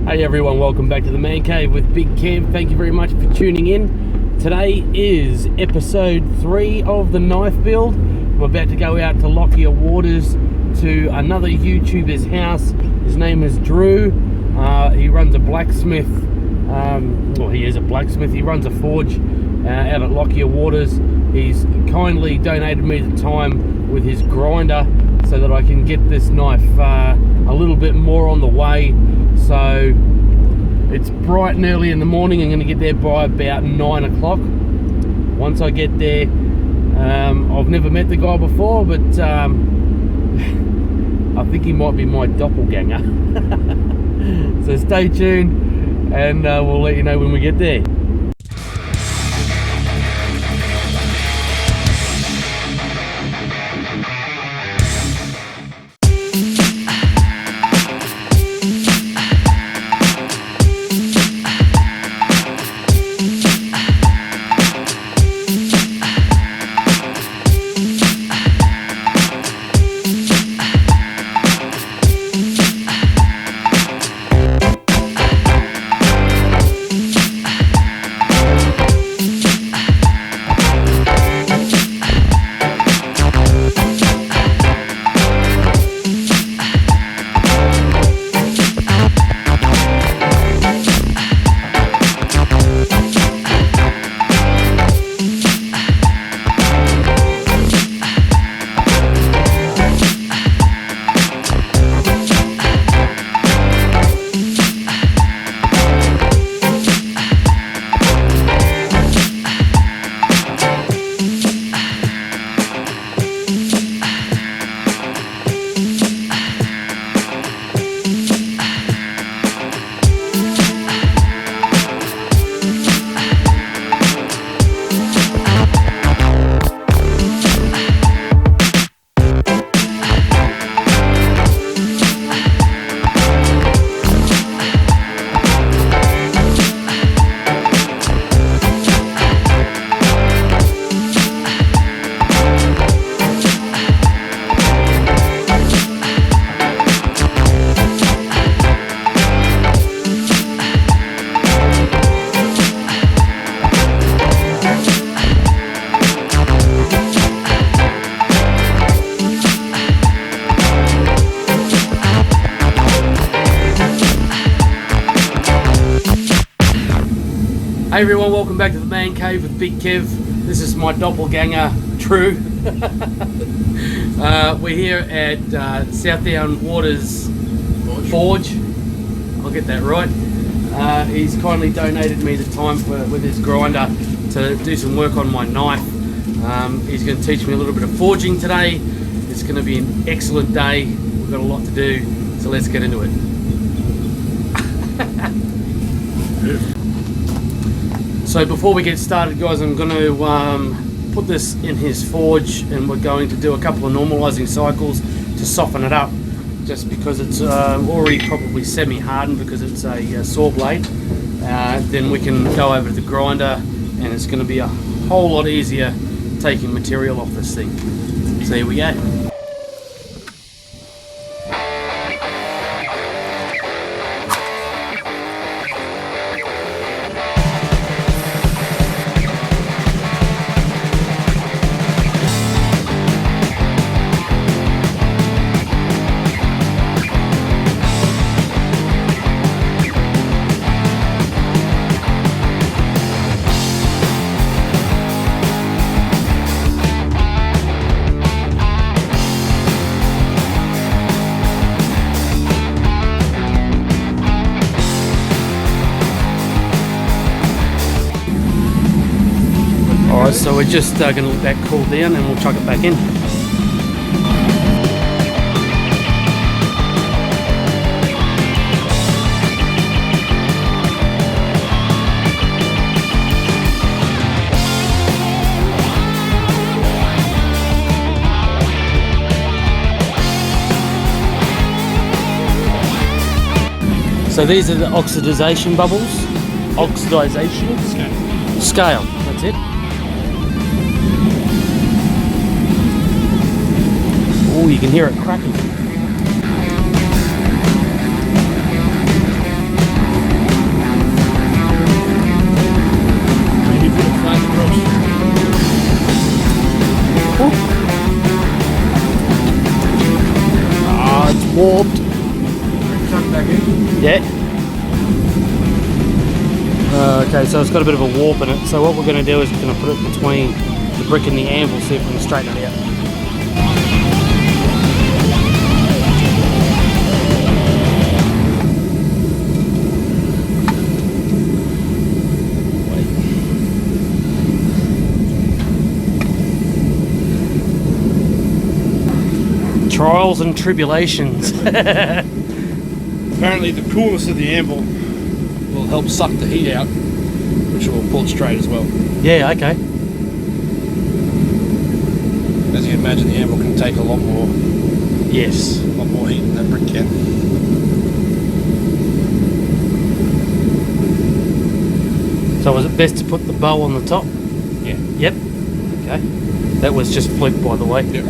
Hey everyone, welcome back to the Man Cave with Big Kev. Thank you very much for tuning in. Today is episode 3 of the knife build. I'm about to go out to Lockyer Waters to another YouTuber's house. His name is Drew. He runs a blacksmith. Well, he is a blacksmith. He runs a forge out at Lockyer Waters. He's kindly donated me the time with his grinder so that I can get this knife a little bit more on the way. So it's bright and early in the morning. I'm going to get there by about 9 o'clock. Once I get there, I've never met the guy before, but I think he might be my doppelganger. So stay tuned and we'll let you know when we get there. Hey everyone, welcome back to the Man Cave with Big Kev. This is my doppelganger, Drew. We're here at Southdown Waters Forge. I'll get that right. He's kindly donated me the time with his grinder to do some work on my knife. He's going to teach me a little bit of forging today. It's going to be an excellent day. We've got a lot to do, so let's get into it. So before we get started, guys, I'm going to put this in his forge, and we're going to do a couple of normalizing cycles to soften it up, just because it's already probably semi-hardened because it's a saw blade. Then we can go over to the grinder, and it's going to be a whole lot easier taking material off this thing. So here we go. Alright, so we're just going to let that cool down and we'll chuck it back in. So these are the oxidization bubbles. Oxidization? Scale, that's it. Oh, you can hear it cracking. Yeah. Okay, so it's got a bit of a warp in it. So what we're going to do is we're going to put it between the brick and the anvil, see if we can straighten it out. Trials and tribulations. Apparently the coolness of the anvil will help suck the heat out, which will pull it straight as well. Yeah, okay. As you can imagine, the anvil can take a lot more. Yes. A lot more heat than that brick can. So was it best to put the bow on the top? Yeah. Yep. Okay. That was just flip, by the way. Yep.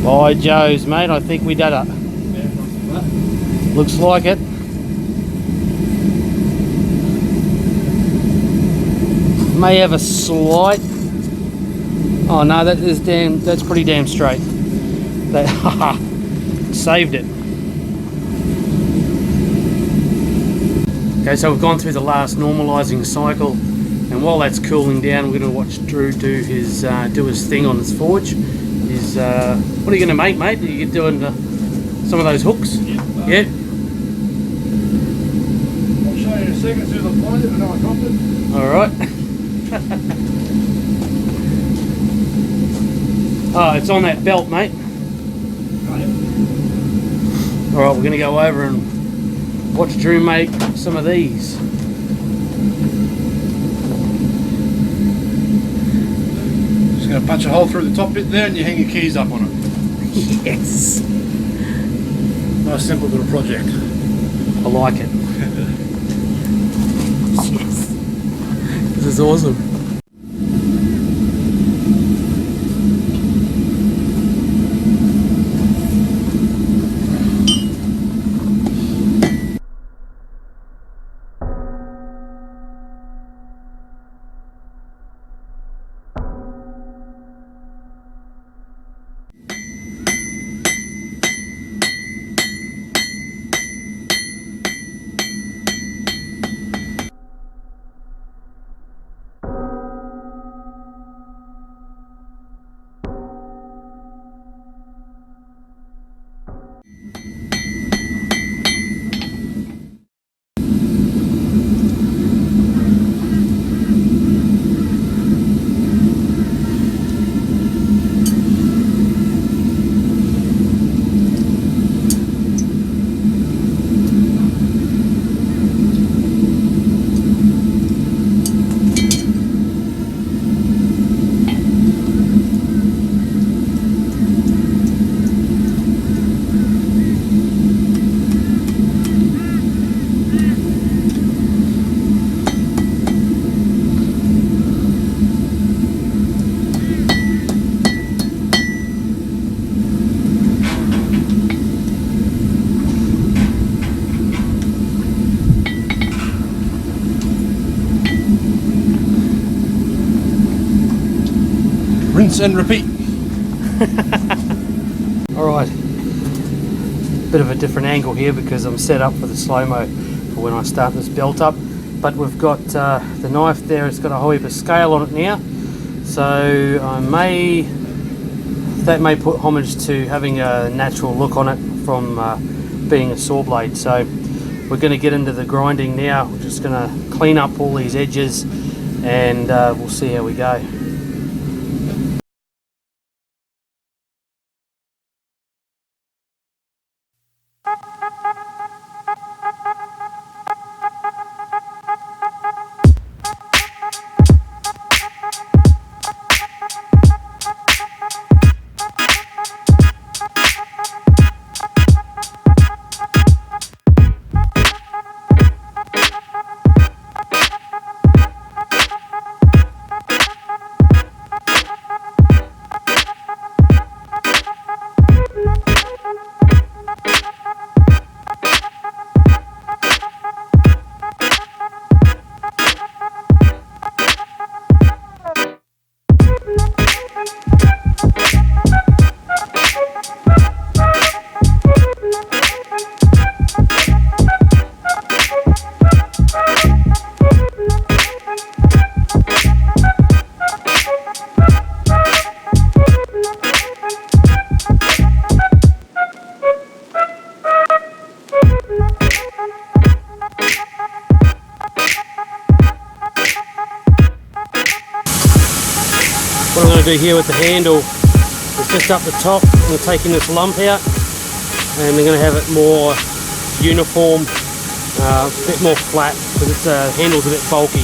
By Joe's, mate, I think we did it. Yeah, Looks like it. May have a slight. Oh no, that's pretty damn straight. That saved it. Okay, so we've gone through the last normalizing cycle, and while that's cooling down, we're going to watch Drew do his thing on his forge. What are you going to make, mate? Are you doing some of those hooks? Yeah. I'll show you in a second as soon as I find it, but no, I dropped it. All right. Oh, it's on that belt, mate. All right, we're going to go over and watch Drew make some of these. Just going to punch a hole through the top bit there, and you hang your keys up on it. Yes. Nice simple little project. I like it. Yes. This is awesome. Rinse and repeat. Alright, bit of a different angle here because I'm set up for the slow-mo for when I start this belt up, but we've got the knife there, it's got a whole heap of scale on it now, so that may put homage to having a natural look on it from being a saw blade. So we're going to get into the grinding now. We're just going to clean up all these edges and we'll see how we go. do here with the handle is just up the top, we're taking this lump out and we're going to have it more uniform, a bit more flat because the handle's a bit bulky.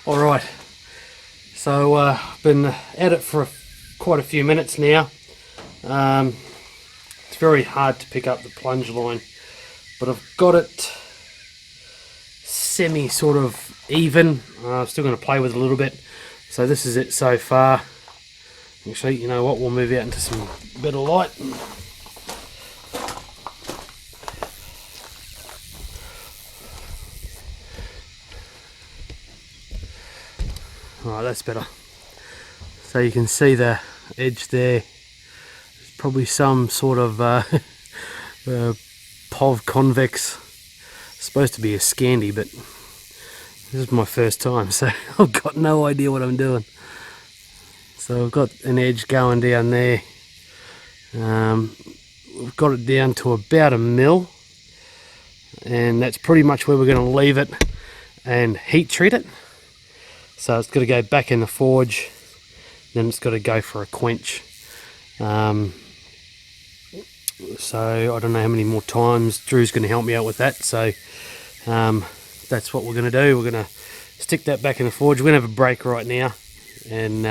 Alright, so I've been at it for quite a few minutes now. It's very hard to pick up the plunge line, but I've got it semi sort of even. I'm still going to play with it a little bit. So this is it so far. Actually, you know what, we'll move out into some better light. Alright, that's better. So you can see the edge there. There's probably some sort of POV convex. It's supposed to be a Scandi, but this is my first time, so I've got no idea what I'm doing. So I've got an edge going down there. We've got it down to about 1 mil, and that's pretty much where we're going to leave it and heat treat it. So it's got to go back in the forge, then it's got to go for a quench. So I don't know how many more times. Drew's going to help me out with that. So that's what we're going to do. We're going to stick that back in the forge. We're going to have a break right now, and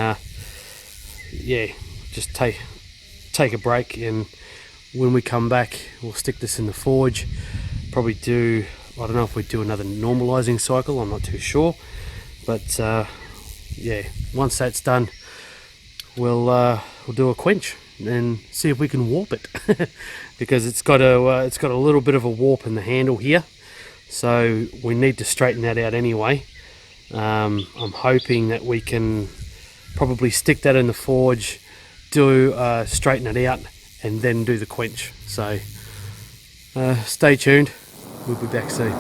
yeah, just take a break, and when we come back we'll stick this in the forge. Probably do, I don't know if we do another normalizing cycle, I'm not too sure. But yeah, once that's done, we'll do a quench and see if we can warp it, because it's got a little bit of a warp in the handle here, so we need to straighten that out anyway. I'm hoping that we can probably stick that in the forge, straighten it out, and then do the quench. So stay tuned, we'll be back soon.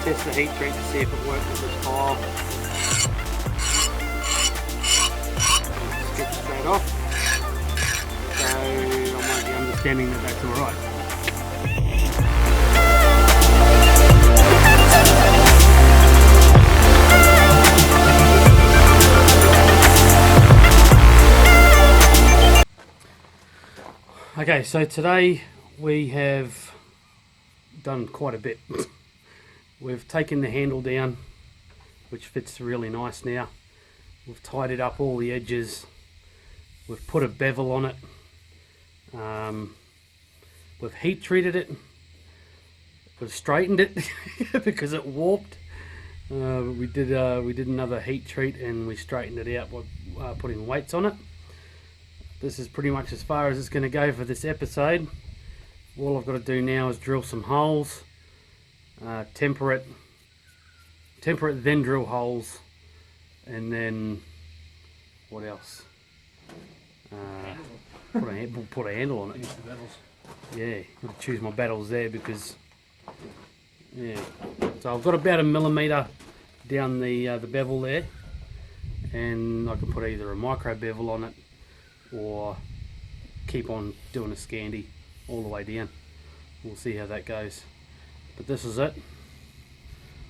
test the heat treat to see if it works with this file. Strip straight off. So I might be understanding that that's alright. Okay, so today we have done quite a bit. We've taken the handle down, which fits really nice now. We've tidied up all the edges. We've put a bevel on it. We've heat treated it. We've straightened it because it warped. We did another heat treat and we straightened it out by putting weights on it. This is pretty much as far as it's going to go for this episode. All I've got to do now is drill some holes, temper it, then drill holes, and then what else? Put a handle on it. Yeah, I'll choose my battles there because yeah. So I've got about 1 millimetre down the bevel there, and I can put either a micro bevel on it or keep on doing a Scandi all the way down. We'll see how that goes. But this is it.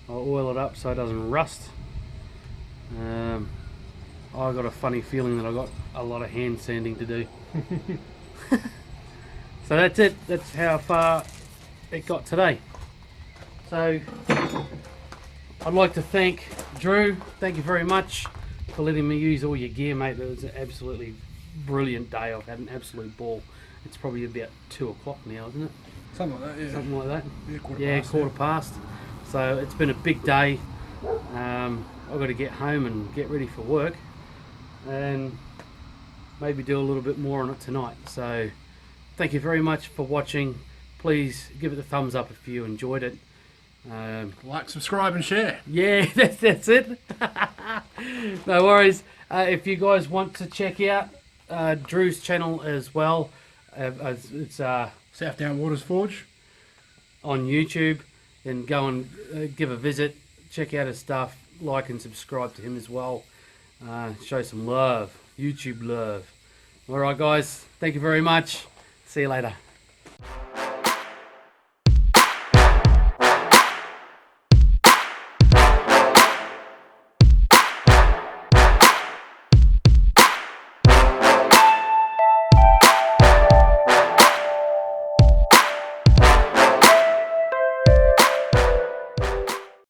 I'll oil it up so it doesn't rust. I got a funny feeling that I got a lot of hand sanding to do. So that's it. That's how far it got today. So I'd like to thank Drew. Thank you very much for letting me use all your gear, mate. It was an absolutely brilliant day. I've had an absolute ball. It's probably about 2 o'clock now, isn't it? Something like that, yeah. Something like that. Yeah, quarter past. So it's been a big day. I've got to get home and get ready for work, and maybe do a little bit more on it tonight. So thank you very much for watching. Please give it a thumbs up if you enjoyed it. Like, subscribe and share. Yeah, that's it. No worries. If you guys want to check out Drew's channel as well, it's South Down Waters Forge on YouTube, then go and give a visit, check out his stuff, like and subscribe to him as well. Show some love, YouTube love. Alright guys, thank you very much. See you later.